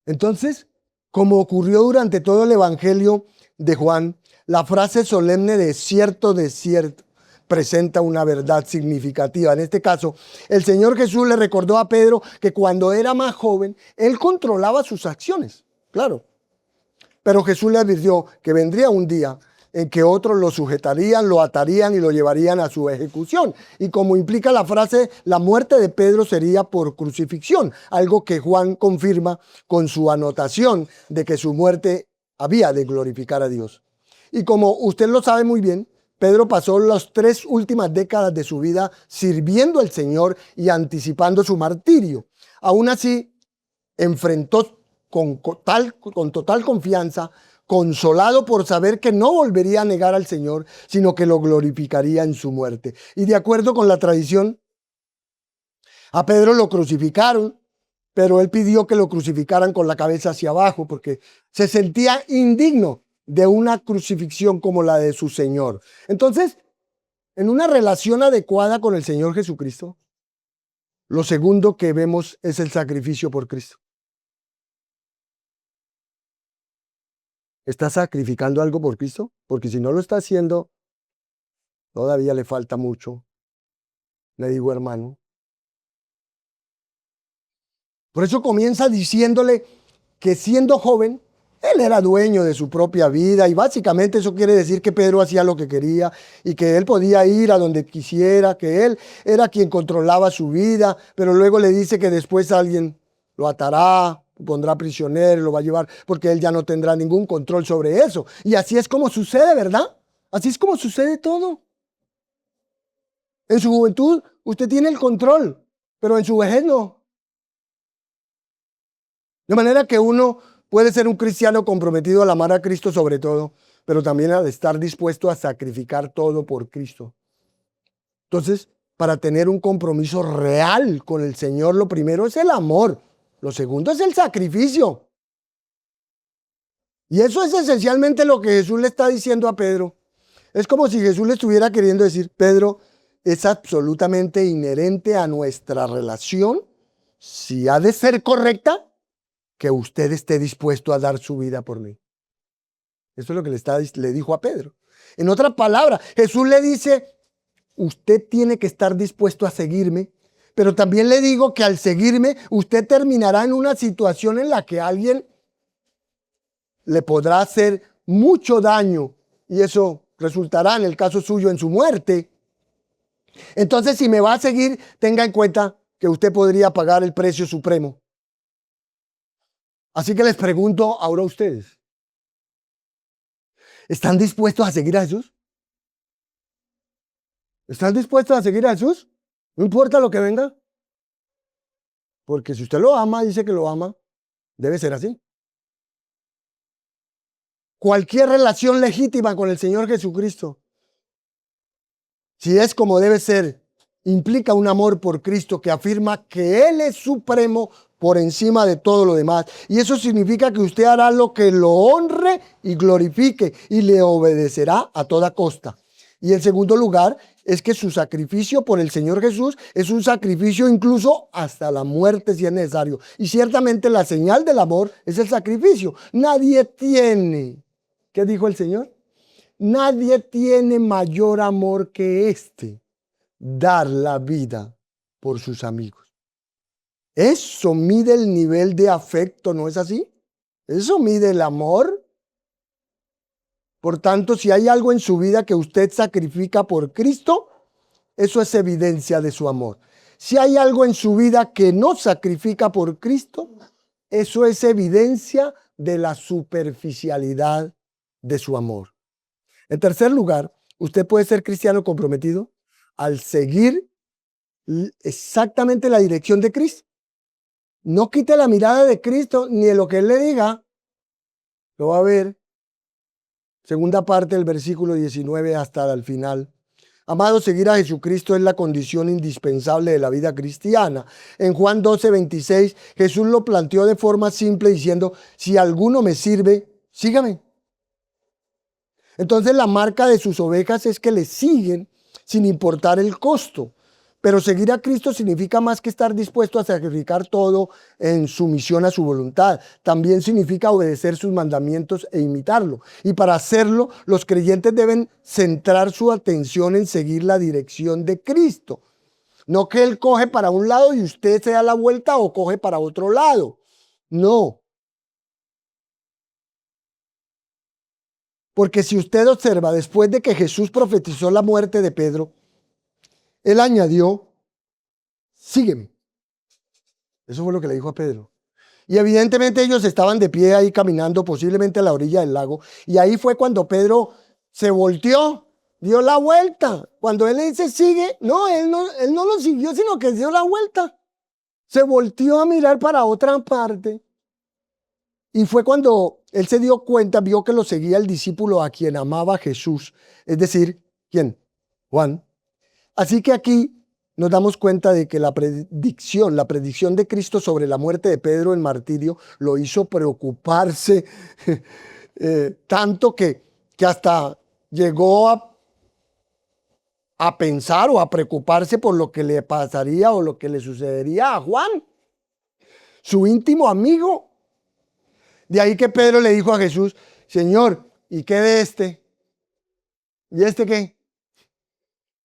Entonces, como ocurrió durante todo el Evangelio de Juan, la frase solemne de cierto, presenta una verdad significativa. En este caso, el Señor Jesús le recordó a Pedro que cuando era más joven, él controlaba sus acciones, claro. Pero Jesús le advirtió que vendría un día en que otros lo sujetarían, lo atarían y lo llevarían a su ejecución. Y como implica la frase, la muerte de Pedro sería por crucifixión, algo que Juan confirma con su anotación de que su muerte había de glorificar a Dios. Y como usted lo sabe muy bien, Pedro pasó las 3 últimas décadas de su vida sirviendo al Señor y anticipando su martirio. Aún así, enfrentó con total confianza, consolado por saber que no volvería a negar al Señor, sino que lo glorificaría en su muerte. Y de acuerdo con la tradición, a Pedro lo crucificaron, pero él pidió que lo crucificaran con la cabeza hacia abajo porque se sentía indigno de una crucifixión como la de su Señor. Entonces, en una relación adecuada con el Señor Jesucristo, lo segundo que vemos es el sacrificio por Cristo. ¿Está sacrificando algo por Cristo? Porque si no lo está haciendo, todavía le falta mucho. Le digo, hermano. Por eso comienza diciéndole que siendo joven, él era dueño de su propia vida y básicamente eso quiere decir que Pedro hacía lo que quería y que él podía ir a donde quisiera, que él era quien controlaba su vida, pero luego le dice que después alguien lo atará pondrá prisionero, lo va a llevar, porque él ya no tendrá ningún control sobre eso. Y así es como sucede, ¿verdad? Así es como sucede todo. En su juventud usted tiene el control, pero en su vejez no. De manera que uno puede ser un cristiano comprometido al amar a Cristo sobre todo, pero también al estar dispuesto a sacrificar todo por Cristo. Entonces, para tener un compromiso real con el Señor, lo primero es el amor, lo segundo es el sacrificio. Y eso es esencialmente lo que Jesús le está diciendo a Pedro. Es como si Jesús le estuviera queriendo decir, Pedro, es absolutamente inherente a nuestra relación, si ha de ser correcta, que usted esté dispuesto a dar su vida por mí. Eso es lo que le dijo a Pedro. En otras palabras, Jesús le dice, usted tiene que estar dispuesto a seguirme, pero también le digo que al seguirme, usted terminará en una situación en la que alguien le podrá hacer mucho daño y eso resultará en el caso suyo en su muerte. Entonces, si me va a seguir, tenga en cuenta que usted podría pagar el precio supremo. Así que les pregunto ahora a ustedes, ¿están dispuestos a seguir a Jesús? ¿Están dispuestos a seguir a Jesús? No importa lo que venga. Porque si usted lo ama, dice que lo ama, debe ser así. Cualquier relación legítima con el Señor Jesucristo, si es como debe ser, implica un amor por Cristo que afirma que Él es supremo por encima de todo lo demás. Y eso significa que usted hará lo que lo honre y glorifique y le obedecerá a toda costa. Y en segundo lugar, es que su sacrificio por el Señor Jesús es un sacrificio incluso hasta la muerte si es necesario. Y ciertamente la señal del amor es el sacrificio. Nadie tiene, ¿qué dijo el Señor? Nadie tiene mayor amor que este, dar la vida por sus amigos. Eso mide el nivel de afecto, ¿no es así? Eso mide el amor. Por tanto, si hay algo en su vida que usted sacrifica por Cristo, eso es evidencia de su amor. Si hay algo en su vida que no sacrifica por Cristo, eso es evidencia de la superficialidad de su amor. En tercer lugar, usted puede ser cristiano comprometido al seguir exactamente la dirección de Cristo. No quite la mirada de Cristo ni de lo que Él le diga. Lo va a ver. Segunda parte del versículo 19 hasta el final. Amado, seguir a Jesucristo es la condición indispensable de la vida cristiana. En Juan 12:26, Jesús lo planteó de forma simple diciendo, si alguno me sirve, sígame. Entonces la marca de sus ovejas es que le siguen sin importar el costo. Pero seguir a Cristo significa más que estar dispuesto a sacrificar todo en sumisión a su voluntad. También significa obedecer sus mandamientos e imitarlo. Y para hacerlo, los creyentes deben centrar su atención en seguir la dirección de Cristo. No que Él coge para un lado y usted se da la vuelta o coge para otro lado. No. Porque si usted observa, después de que Jesús profetizó la muerte de Pedro, Él añadió, sígueme. Eso fue lo que le dijo a Pedro. Y evidentemente ellos estaban de pie ahí caminando posiblemente a la orilla del lago. Y ahí fue cuando Pedro se volteó, dio la vuelta. Cuando él le dice sigue, no, él no lo siguió, sino que dio la vuelta. Se volteó a mirar para otra parte. Y fue cuando él se dio cuenta, vio que lo seguía el discípulo a quien amaba Jesús. Es decir, ¿quién? Juan. Así que aquí nos damos cuenta de que la predicción de Cristo sobre la muerte de Pedro en martirio lo hizo preocuparse tanto que hasta llegó a pensar o a preocuparse por lo que le pasaría o lo que le sucedería a Juan, su íntimo amigo. De ahí que Pedro le dijo a Jesús, Señor, ¿y qué de este? ¿Y este qué?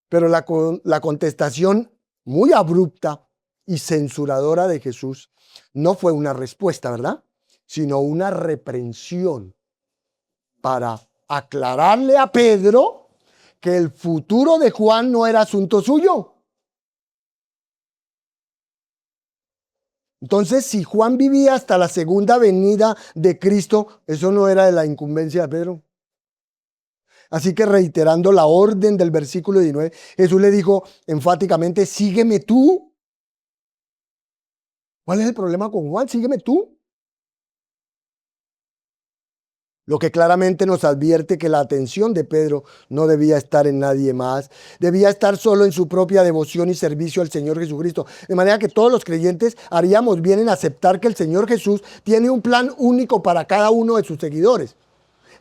Pero la contestación muy abrupta y censuradora de Jesús no fue una respuesta, ¿verdad? Sino una reprensión para aclararle a Pedro que el futuro de Juan no era asunto suyo. Entonces, si Juan vivía hasta la segunda venida de Cristo, eso no era de la incumbencia de Pedro. Así que reiterando la orden del versículo 19, Jesús le dijo enfáticamente, sígueme tú. ¿Cuál es el problema con Juan? Sígueme tú. Lo que claramente nos advierte que la atención de Pedro no debía estar en nadie más, debía estar solo en su propia devoción y servicio al Señor Jesucristo. De manera que todos los creyentes haríamos bien en aceptar que el Señor Jesús tiene un plan único para cada uno de sus seguidores.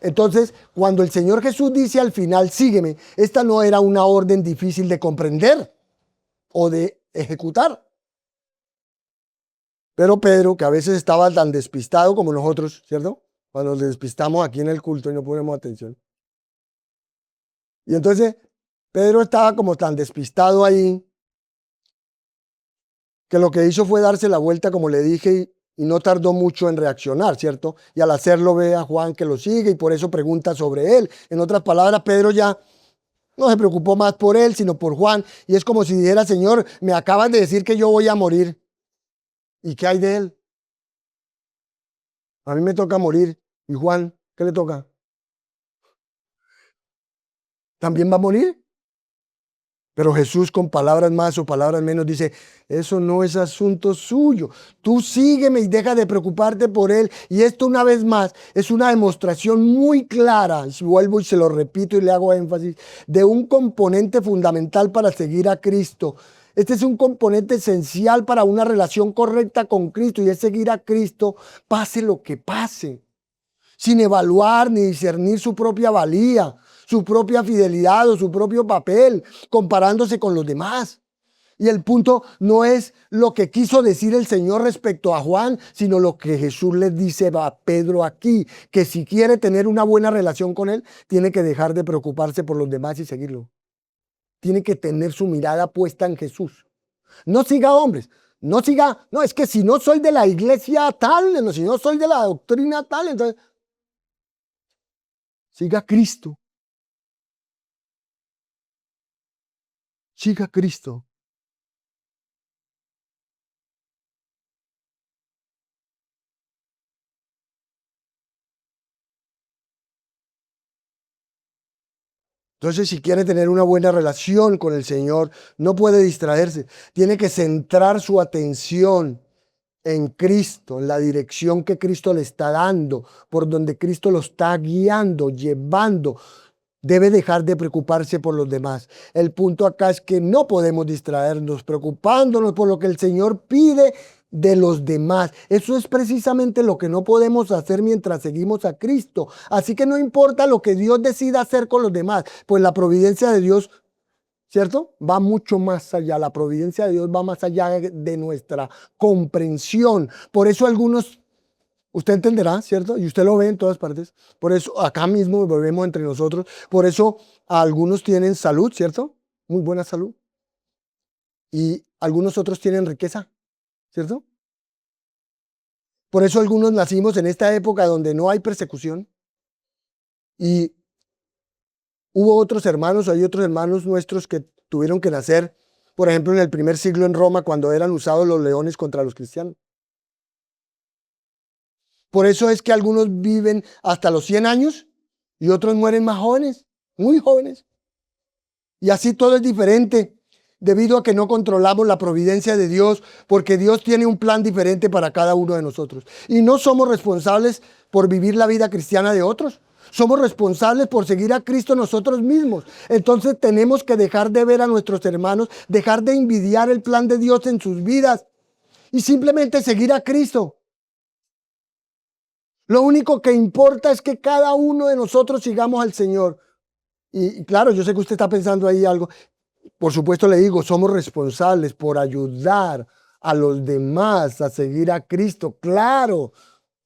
Entonces, cuando el Señor Jesús dice al final, sígueme, esta no era una orden difícil de comprender o de ejecutar. Pero Pedro, que a veces estaba tan despistado como nosotros, ¿cierto? Cuando nos despistamos aquí en el culto y no ponemos atención. Y entonces Pedro estaba como tan despistado ahí que lo que hizo fue darse la vuelta, como le dije, y no tardó mucho en reaccionar, ¿cierto? Y al hacerlo ve a Juan que lo sigue y por eso pregunta sobre él. En otras palabras, Pedro ya no se preocupó más por él, sino por Juan. Y es como si dijera, Señor, me acabas de decir que yo voy a morir. ¿Y qué hay de él? A mí me toca morir. ¿Y Juan, qué le toca? ¿También va a morir? Pero Jesús con palabras más o palabras menos dice, eso no es asunto suyo. Tú sígueme y deja de preocuparte por él. Y esto una vez más es una demostración muy clara, si vuelvo y se lo repito y le hago énfasis, de un componente fundamental para seguir a Cristo. Este es un componente esencial para una relación correcta con Cristo y es seguir a Cristo pase lo que pase, sin evaluar ni discernir su propia valía, su propia fidelidad o su propio papel, comparándose con los demás. Y el punto no es lo que quiso decir el Señor respecto a Juan, sino lo que Jesús le dice a Pedro aquí, que si quiere tener una buena relación con él, tiene que dejar de preocuparse por los demás y seguirlo. Tiene que tener su mirada puesta en Jesús. No siga hombres, no siga, no, es que si no soy de la iglesia tal, no, si no soy de la doctrina tal, entonces siga a Cristo. Siga a Cristo. Entonces, si quiere tener una buena relación con el Señor, no puede distraerse. Tiene que centrar su atención en Cristo, en la dirección que Cristo le está dando, por donde Cristo lo está guiando, llevando. Debe dejar de preocuparse por los demás. El punto acá es que no podemos distraernos preocupándonos por lo que el Señor pide de los demás. Eso es precisamente lo que no podemos hacer mientras seguimos a Cristo. Así que no importa lo que Dios decida hacer con los demás, pues la providencia de Dios, ¿cierto? Va mucho más allá. La providencia de Dios va más allá de nuestra comprensión. Por eso algunos, usted entenderá, ¿cierto? Y usted lo ve en todas partes. Por eso acá mismo volvemos entre nosotros. Por eso algunos tienen salud, ¿cierto? Muy buena salud. Y algunos otros tienen riqueza, ¿cierto? Por eso algunos nacimos en esta época donde no hay persecución. Y hubo otros hermanos, hay otros hermanos nuestros que tuvieron que nacer, por ejemplo, en el primer siglo en Roma, cuando eran usados los leones contra los cristianos. Por eso es que algunos viven hasta los 100 años y otros mueren más jóvenes, muy jóvenes. Y así todo es diferente debido a que no controlamos la providencia de Dios, porque Dios tiene un plan diferente para cada uno de nosotros. Y no somos responsables por vivir la vida cristiana de otros. Somos responsables por seguir a Cristo nosotros mismos. Entonces tenemos que dejar de ver a nuestros hermanos, dejar de envidiar el plan de Dios en sus vidas y simplemente seguir a Cristo. Lo único que importa es que cada uno de nosotros sigamos al Señor. Y claro, yo sé que usted está pensando ahí algo. Por supuesto le digo, somos responsables por ayudar a los demás a seguir a Cristo. Claro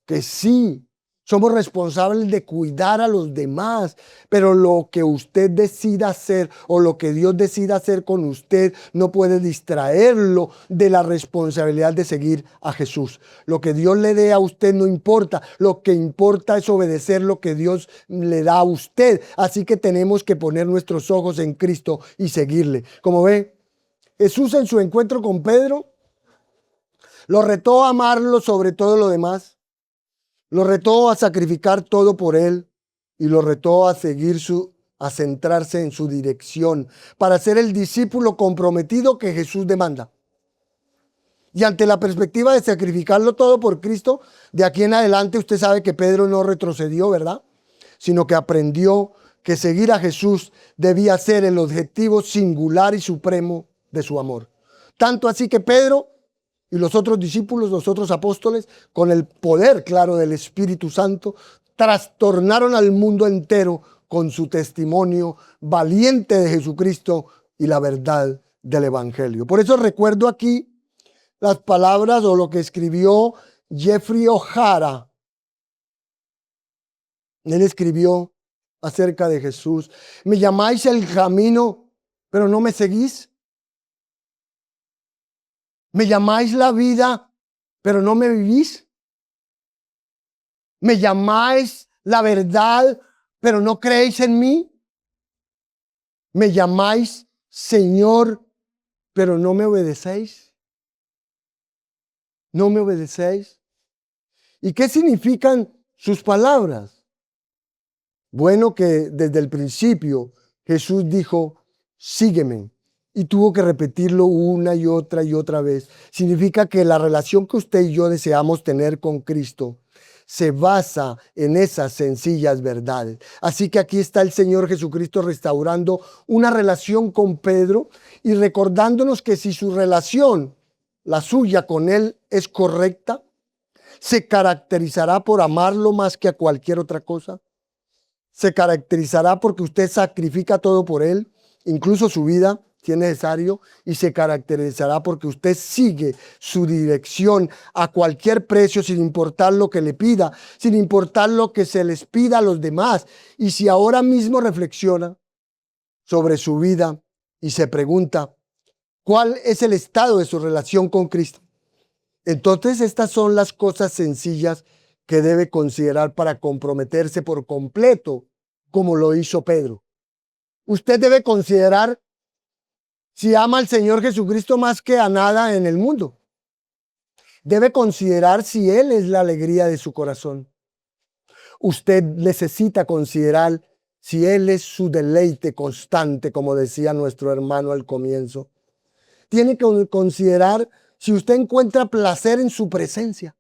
que sí. Somos responsables de cuidar a los demás, pero lo que usted decida hacer o lo que Dios decida hacer con usted no puede distraerlo de la responsabilidad de seguir a Jesús. Lo que Dios le dé a usted no importa, lo que importa es obedecer lo que Dios le da a usted. Así que tenemos que poner nuestros ojos en Cristo y seguirle. Como ve, Jesús en su encuentro con Pedro Lo retó a amarlo sobre todo lo demás. Lo retó a sacrificar todo por él y lo retó a centrarse en su dirección para ser el discípulo comprometido que Jesús demanda. Y ante la perspectiva de sacrificarlo todo por Cristo, de aquí en adelante usted sabe que Pedro no retrocedió, ¿verdad? Sino que aprendió que seguir a Jesús debía ser el objetivo singular y supremo de su amor. Tanto así que Pedro y los otros discípulos, los otros apóstoles, con el poder claro del Espíritu Santo, trastornaron al mundo entero con su testimonio valiente de Jesucristo y la verdad del Evangelio. Por eso recuerdo aquí las palabras o lo que escribió Jeffrey O'Hara. Él escribió acerca de Jesús: me llamáis el camino, pero no me seguís. Me llamáis la vida, pero no me vivís. Me llamáis la verdad, pero no creéis en mí. Me llamáis Señor, pero no me obedecéis. No me obedecéis. ¿Y qué significan sus palabras? Bueno, que desde el principio Jesús dijo, sígueme. Y tuvo que repetirlo una y otra vez. Significa que la relación que usted y yo deseamos tener con Cristo se basa en esas sencillas verdades. Así que aquí está el Señor Jesucristo restaurando una relación con Pedro y recordándonos que si su relación, la suya con Él, es correcta, se caracterizará por amarlo más que a cualquier otra cosa. Se caracterizará porque usted sacrifica todo por Él, incluso su vida, si es necesario, y se caracterizará porque usted sigue su dirección a cualquier precio, sin importar lo que le pida, sin importar lo que se les pida a los demás. Y si ahora mismo reflexiona sobre su vida y se pregunta cuál es el estado de su relación con Cristo, entonces estas son las cosas sencillas que debe considerar para comprometerse por completo, como lo hizo Pedro. Usted debe considerar si ama al Señor Jesucristo más que a nada en el mundo. Debe considerar si Él es la alegría de su corazón. Usted necesita considerar si Él es su deleite constante, como decía nuestro hermano al comienzo. Tiene que considerar si usted encuentra placer en su presencia.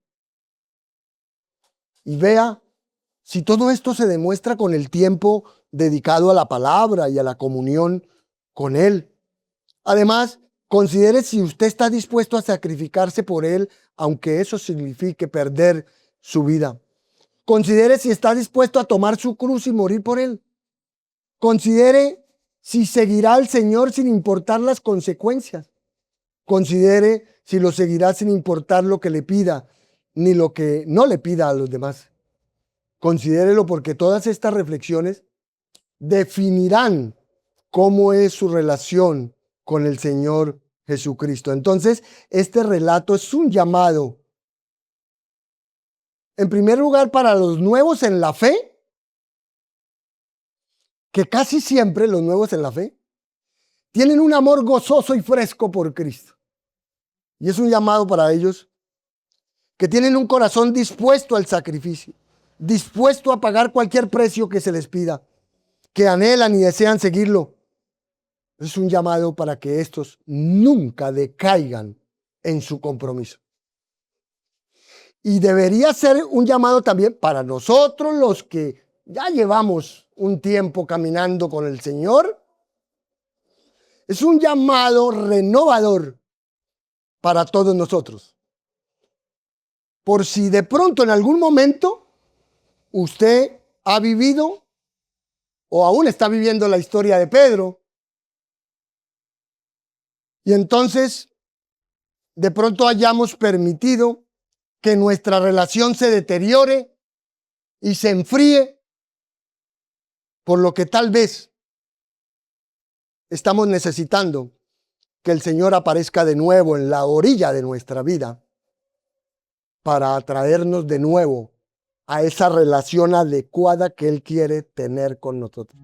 Y vea si todo esto se demuestra con el tiempo dedicado a la palabra y a la comunión con Él. Además, considere si usted está dispuesto a sacrificarse por Él, aunque eso signifique perder su vida. Considere si está dispuesto a tomar su cruz y morir por Él. Considere si seguirá al Señor sin importar las consecuencias. Considere si lo seguirá sin importar lo que le pida, ni lo que no le pida a los demás. Considérelo porque todas estas reflexiones definirán cómo es su relación con el Señor Jesucristo. Entonces, este relato es un llamado, en primer lugar, para los nuevos en la fe, que casi siempre los nuevos en la fe tienen un amor gozoso y fresco por Cristo. Y es un llamado para ellos que tienen un corazón dispuesto al sacrificio, dispuesto a pagar cualquier precio que se les pida, que anhelan y desean seguirlo. Es un llamado para que estos nunca decaigan en su compromiso. Y debería ser un llamado también para nosotros, los que ya llevamos un tiempo caminando con el Señor. Es un llamado renovador para todos nosotros. Por si de pronto en algún momento usted ha vivido o aún está viviendo la historia de Pedro, y entonces de pronto hayamos permitido que nuestra relación se deteriore y se enfríe, por lo que tal vez estamos necesitando que el Señor aparezca de nuevo en la orilla de nuestra vida para atraernos de nuevo a esa relación adecuada que Él quiere tener con nosotros.